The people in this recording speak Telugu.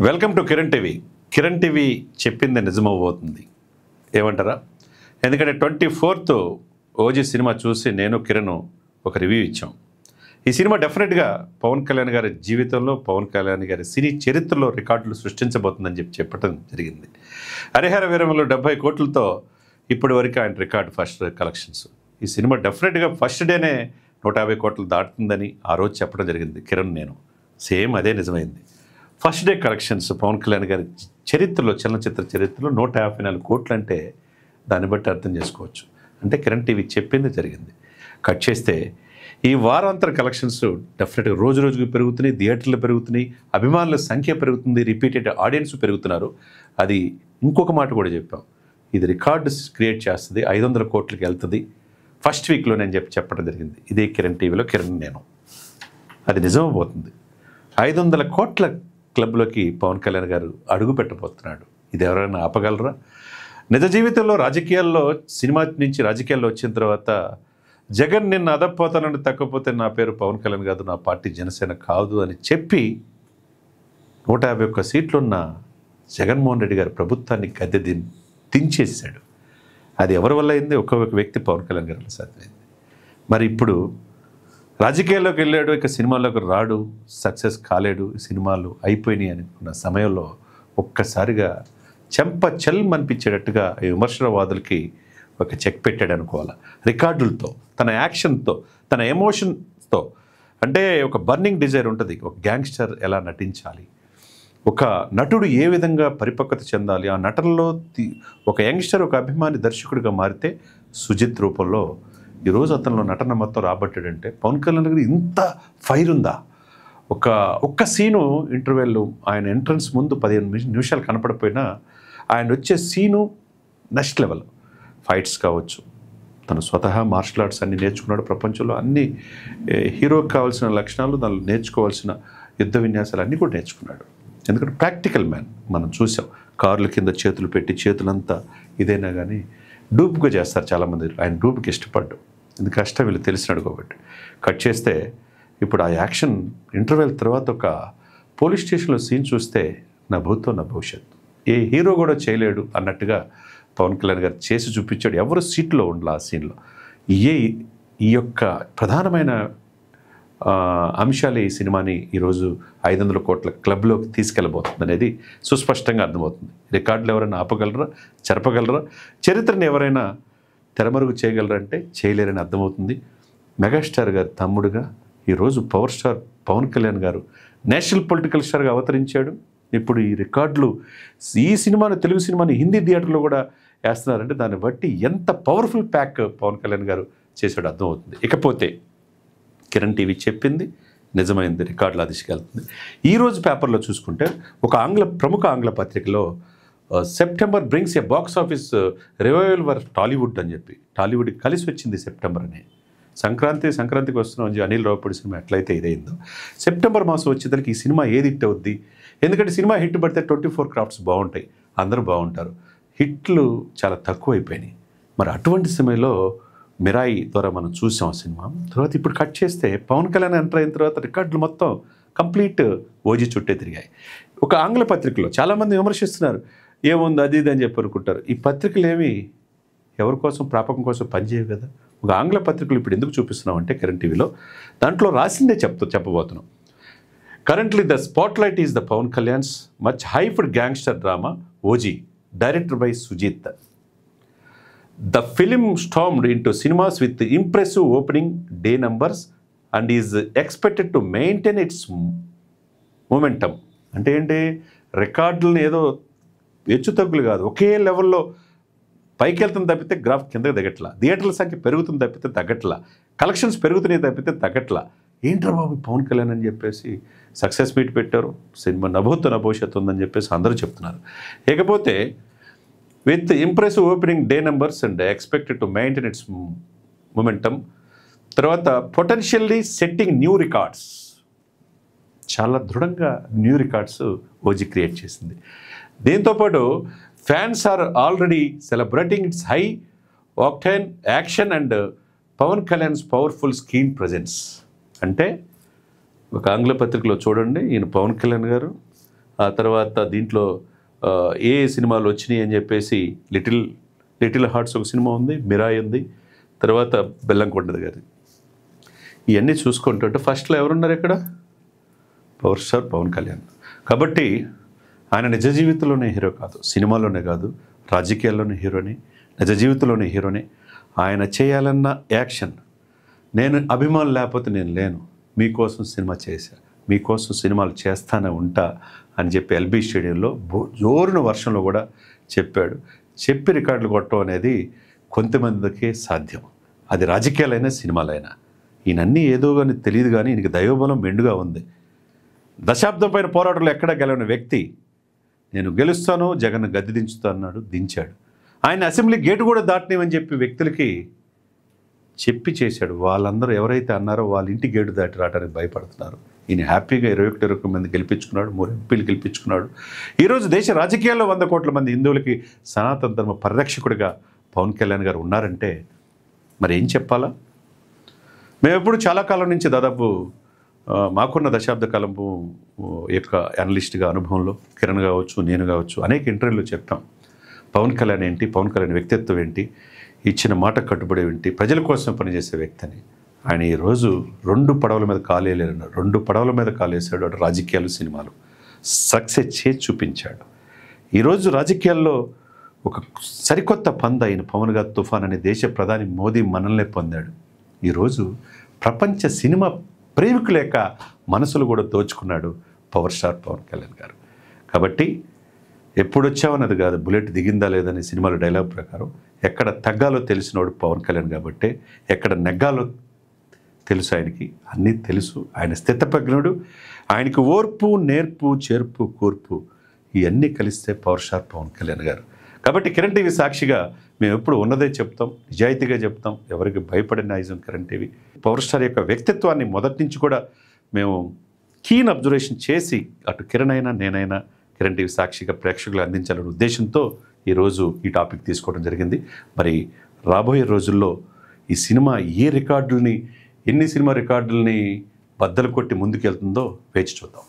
Welcome to Kiran TV. Kiran TV చెప్పింది నిజమవబోతుంది ఏమంటారా? ఎందుకంటే 24th ఓజీ సినిమా చూసి నేను కిరణ్ ఒక రివ్యూ ఇచ్చాం. ఈ సినిమా డెఫినెట్గా పవన్ కళ్యాణ్ గారి జీవితంలో, పవన్ కళ్యాణ్ గారి సినీ చరిత్రలో రికార్డులు సృష్టించబోతుందని చెప్పడం జరిగింది. హరిహర వీరంలో 70 కోట్లతో ఇప్పటి వరకు ఆయన రికార్డు ఫస్ట్ కలెక్షన్స్. ఈ సినిమా డెఫినెట్గా ఫస్ట్ డేనే 150 కోట్లు దాటుతుందని ఆ రోజు చెప్పడం జరిగింది కిరణ్. నేను సేమ్ అదే నిజమైంది. First day collections Pavan Kalyan గారి చరిత్రలో, చలనచిత్ర చరిత్రలో 154 కోట్లు అంటే దాన్ని బట్టి అర్థం చేసుకోవచ్చు. అంటే కిరణ్ టీవీ చెప్పింది జరిగింది. కట్ చేస్తే ఈ వారాంతర కలెక్షన్స్ డెఫినెట్గా రోజు రోజుకు పెరుగుతున్నాయి, థియేటర్లు పెరుగుతున్నాయి, అభిమానుల సంఖ్య పెరుగుతుంది, రిపీటెడ్ ఆడియన్స్ పెరుగుతున్నారు. అది ఇంకొక మాట కూడా చెప్పాం, ఇది రికార్డ్స్ క్రియేట్ చేస్తుంది, 500 కోట్లకి వెళ్తుంది ఫస్ట్ వీక్లో నేను చెప్పడం జరిగింది. ఇదే కిరణ్ టీవీలో కిరణ్ నేను. అది నిజమవుతుంది. 500 కోట్ల క్లబ్లోకి పవన్ కళ్యాణ్ గారు అడుగు పెట్టబోతున్నాడు. ఇది ఎవరైనా ఆపగలరా? నిజ జీవితంలో, రాజకీయాల్లో, సినిమా నుంచి రాజకీయాల్లో వచ్చిన తర్వాత జగన్ నిన్ను అదపోతానని తగ్గపోతే నా పేరు పవన్ కళ్యాణ్ కాదు, నా పార్టీ జనసేన కాదు అని చెప్పి 151 సీట్లున్న జగన్మోహన్ రెడ్డి గారి ప్రభుత్వాన్ని గద్దె దించేసాడు. అది ఎవరి వల్ల అయింది? ఒక్కొక్క వ్యక్తి పవన్ కళ్యాణ్ గారి వల్ల సాధ్యమైంది. మరి ఇప్పుడు రాజకీయాల్లోకి వెళ్ళాడు, ఇక సినిమాల్లోకి రాడు, సక్సెస్ కాలేడు, సినిమాలు అయిపోయినాయి అనుకున్న సమయంలో ఒక్కసారిగా చెంప అనిపించేటట్టుగా ఈ విమర్శనవాదులకి ఒక చెక్ పెట్టాడు అనుకోవాలి. రికార్డులతో, తన యాక్షన్తో, తన ఎమోషన్తో. అంటే ఒక బర్నింగ్ డిజైర్ ఉంటుంది, ఒక గ్యాంగ్స్టర్ ఎలా నటించాలి, ఒక నటుడు ఏ విధంగా పరిపక్వత చెందాలి, ఆ నటనలో ఒక యంగ్స్టర్, ఒక అభిమాని దర్శకుడిగా మారితే సుజిత్ రూపంలో ఈరోజు అతనిలో నటన మొత్తం రాబట్టాడంటే పవన్ కళ్యాణ్ గారు ఇంత ఫైర్ ఉందా? ఒక్క సీను ఇంటర్వెల్, ఆయన ఎంట్రన్స్ ముందు 15 నిమిషాలు కనపడిపోయినా ఆయన వచ్చే సీను నెక్స్ట్ లెవెల్. ఫైట్స్ కావచ్చు, తను స్వతహా మార్షల్ ఆర్ట్స్ అన్ని నేర్చుకున్నాడు, ప్రపంచంలో అన్ని హీరోకి కావాల్సిన లక్షణాలు, దానిలో నేర్చుకోవాల్సిన యుద్ధ విన్యాసాలు అన్నీ కూడా నేర్చుకున్నాడు. ఎందుకంటే ప్రాక్టికల్ మ్యాన్. మనం చూసాం, కార్ల కింద చేతులు పెట్టి చేతులంతా ఇదైనా కానీ డూప్గా చేస్తారు చాలామంది. ఆయన డూప్కి ఇష్టపడ్డు, ఇది కష్టం వీళ్ళు తెలిసినాడు కాబట్టి. కట్ చేస్తే ఇప్పుడు ఆ యాక్షన్ ఇంటర్వెల్ తర్వాత ఒక పోలీస్ స్టేషన్లో సీన్ చూస్తే నా భూతో నా భవిష్యత్తు, ఏ హీరో కూడా చేయలేడు అన్నట్టుగా పవన్ కళ్యాణ్ గారు చేసి చూపించాడు. ఎవరు సీట్లో ఉండాలి ఆ సీన్లో. ఈ యొక్క ప్రధానమైన అంశాలు ఈ సినిమాని ఈరోజు 500 కోట్ల క్లబ్లోకి తీసుకెళ్ళబోతుంది అనేది సుస్పష్టంగా అర్థమవుతుంది. రికార్డులు ఎవరైనా ఆపగలరా? చెరపగలరా? చరిత్రను ఎవరైనా తెరమరుగు చేయగలరంటే చేయలేరని అర్థమవుతుంది. మెగాస్టార్ గారు తమ్ముడుగా ఈరోజు పవర్ స్టార్ పవన్ కళ్యాణ్ గారు నేషనల్ పొలిటికల్ స్టార్గా అవతరించాడు. ఇప్పుడు ఈ రికార్డులు, ఈ సినిమాను, తెలుగు సినిమాని హిందీ థియేటర్లో కూడా వేస్తున్నారంటే దాన్ని బట్టి ఎంత పవర్ఫుల్ ప్యాక్ పవన్ కళ్యాణ్ గారు చేసాడు అర్థమవుతుంది. ఇకపోతే కిరణ్ టీవీ చెప్పింది నిజమైంది, రికార్డులా తీసుకెళ్తుంది. ఈరోజు పేపర్లో చూసుకుంటే ఒక ప్రముఖ ఆంగ్ల పత్రికలో September brings A box office revival for Tollywood అని చెప్పి, టాలీవుడ్కి కలిసి వచ్చింది సెప్టెంబర్ అని. సంక్రాంతికి వస్తున్నాం అనిల్ రావుపూడి సినిమా ఎట్లయితే ఇదైందో, సెప్టెంబర్ మాసం వచ్చేసరికి ఈ సినిమా ఏది హిట్ అవుద్ది? ఎందుకంటే సినిమా హిట్ పడితే 24 క్రాఫ్ట్స్ బాగుంటాయి, అందరూ బాగుంటారు. హిట్లు చాలా తక్కువైపోయినాయి. మరి అటువంటి సమయంలో మిరాయి ద్వారా మనం చూసాం ఆ సినిమా. తర్వాత ఇప్పుడు కట్ చేస్తే పవన్ కళ్యాణ్ ఎంటర్ అయిన తర్వాత రికార్డులు మొత్తం కంప్లీట్ ఓజీ చుట్టే తిరిగాయి. ఒక ఆంగ్ల పత్రికలో చాలామంది విమర్శిస్తున్నారు, ఏముంది అది ఇది అని చెప్పి అనుకుంటారు. ఈ పత్రికలు ఏమి ఎవరి కోసం, ప్రాపకం కోసం పనిచేయవు కదా. ఒక ఆంగ్ల పత్రికలు ఇప్పుడు ఎందుకు చూపిస్తున్నాం అంటే కిరణ్ టీవీలో దాంట్లో రాసిందే చెప్పబోతున్నాం. Currently the spotlight is the Pawan Kalyan's much hyped gangster drama OG, director by Sujith. The film stormed into cinemas with impressive opening day numbers and is expected to maintain its momentum. అంటే ఏంటి? రికార్డులను ఏదో హెచ్చు తగ్గులు కాదు, ఒకే లెవెల్లో పైకి వెళ్తుంది తప్పితే గ్రాఫ్ కిందకి తగ్గట్లా, థియేటర్ల సంఖ్య పెరుగుతుంది తప్పితే తగ్గట్లా, కలెక్షన్స్ పెరుగుతున్నాయి తప్పితే తగ్గట్లా. ఏంట్రా బాబు పవన్ కళ్యాణ్ అని చెప్పేసి సక్సెస్ మీట్ పెట్టారు, సినిమా నభూతో నా భవిష్యత్తు ఉందని చెప్పేసి అందరూ చెప్తున్నారు. ఇకపోతే with impressive opening day numbers and expected to maintain its momentum. తర్వాత పొటెన్షియల్లీ సెట్టింగ్ న్యూ రికార్డ్స్, చాలా దృఢంగా న్యూ రికార్డ్స్ ఓజీ క్రియేట్ చేసింది. దీంతోపాటు fans are already celebrating its high octane action and Pavan Kalyan's powerful screen presence. అంటే ఒక ఆంగ్ల పత్రికలో చూడండి, ఈయన పవన్ కళ్యాణ్ గారు ఆ తర్వాత దీంట్లో ఏ సినిమాలు వచ్చినాయి అని చెప్పేసి లిటిల్ హార్ట్స్ ఒక సినిమా ఉంది, మిరాయి ఉంది, తర్వాత బెల్లంకొండది గారి. ఇవన్నీ చూసుకుంటుంటే ఫస్ట్లో ఎవరున్నారు ఇక్కడ? Power star Pavan Kalyan. కాబట్టి ఆయన నిజ జీవితంలోనే హీరో కాదు, సినిమాలోనే కాదు, రాజకీయాల్లోనే హీరోని, నిజ జీవితంలోనే హీరోని. ఆయన చేయాలన్న యాక్షన్, నేను అభిమానులు లేకపోతే నేను లేను, మీకోసం సినిమా చేశా, మీకోసం సినిమాలు చేస్తానే ఉంటా అని చెప్పి ఎల్బీ స్టేడియంలో జోరున వర్షంలో కూడా చెప్పాడు. చెప్పి రికార్డులు కొట్టడం అనేది కొంతమందికి సాధ్యం, అది రాజకీయాలైనా సినిమాలైనా. ఈయనన్నీ ఏదో కానీ తెలియదు, కానీ ఈయనకి దైవబలం మెండుగా ఉంది. దశాబ్దం పైన పోరాటంలో ఎక్కడ గెలవని వ్యక్తి నేను గెలుస్తాను, జగన్ గద్దె దించుతా అన్నాడు, దించాడు. ఆయన అసెంబ్లీ గేటు కూడా దాటనేమని చెప్పి వ్యక్తులకి చెప్పి చేశాడు. వాళ్ళందరూ ఎవరైతే అన్నారో వాళ్ళ ఇంటి గేటు దాటి రావడానికి భయపడుతున్నారు. ఈయన హ్యాపీగా 21 మంది గెలిపించుకున్నాడు, 3 ఎంపీలు గెలిపించుకున్నాడు. ఈరోజు దేశ రాజకీయాల్లో 100 కోట్ల మంది హిందువులకి సనాతన ధర్మ పరిరక్షకుడిగా పవన్ కళ్యాణ్ గారు ఉన్నారంటే మరి ఏం చెప్పాలా? మేము ఎప్పుడు చాలా కాలం నుంచి దాదాపు మాకున్న దశాబ్ద కాలపు యొక్క అనలిస్ట్గా అనుభవంలో కిరణ్ కావచ్చు, నేను కావచ్చు, అనేక ఇంటర్వ్యూలు చెప్పాం. పవన్ కళ్యాణ్ ఏంటి, పవన్ కళ్యాణ్ వ్యక్తిత్వం ఏంటి, ఇచ్చిన మాట కట్టుబడి ఏంటి, ప్రజల కోసం పనిచేసే వ్యక్తి అని. ఆయన ఈరోజు 2 పడవల మీద కాలేయలేరు, 2 పడవల మీద కాలేసాడు. అటు రాజకీయాలు, సినిమాలు సక్సెస్ చేసి చూపించాడు. ఈరోజు రాజకీయాల్లో ఒక సరికొత్త పంద అయిన పవన్ గారు తుఫాన్ అనే దేశ ప్రధాని మోదీ మనల్నే పొందాడు. ఈరోజు ప్రపంచ సినిమా ప్రేమికుల యొక్క మనసులు కూడా దోచుకున్నాడు పవర్ స్టార్ పవన్ కళ్యాణ్ గారు. కాబట్టి ఎప్పుడు వచ్చావన్నది కాదు, బుల్లెట్ దిగిందా లేదని సినిమాల డైలాగ్ ప్రకారం ఎక్కడ తగ్గాలో తెలిసినోడు పవన్ కళ్యాణ్. కాబట్టి ఎక్కడ నెగ్గాలో తెలుసు ఆయనకి, అన్నీ తెలుసు. ఆయన స్థితప్రజ్ఞుడు, ఆయనకి ఓర్పు, నేర్పు, చేర్పు, కూర్పు ఇవన్నీ కలిస్తే పవర్ స్టార్ పవన్ కళ్యాణ్ గారు. కాబట్టి కిరణ్ టీవీ సాక్షిగా మేము ఎప్పుడు ఉన్నదే చెప్తాం, నిజాయితీగా చెప్తాం, ఎవరికి భయపడిన నైజం కిరణ్ టీవీ. పవర్ స్టార్ యొక్క వ్యక్తిత్వాన్ని మొదటి నుంచి కూడా మేము కీన్ అబ్జర్వేషన్ చేసి అటు కిరణ్ అయినా నేనైనా కిరణ్ టీవీ సాక్షిగా ప్రేక్షకులు అందించాలనే ఉద్దేశంతో ఈరోజు ఈ టాపిక్ తీసుకోవడం జరిగింది. మరి రాబోయే రోజుల్లో ఈ సినిమా ఎన్ని సినిమా రికార్డుల్ని బద్దలు కొట్టి ముందుకెళ్తుందో వేచి చూద్దాం.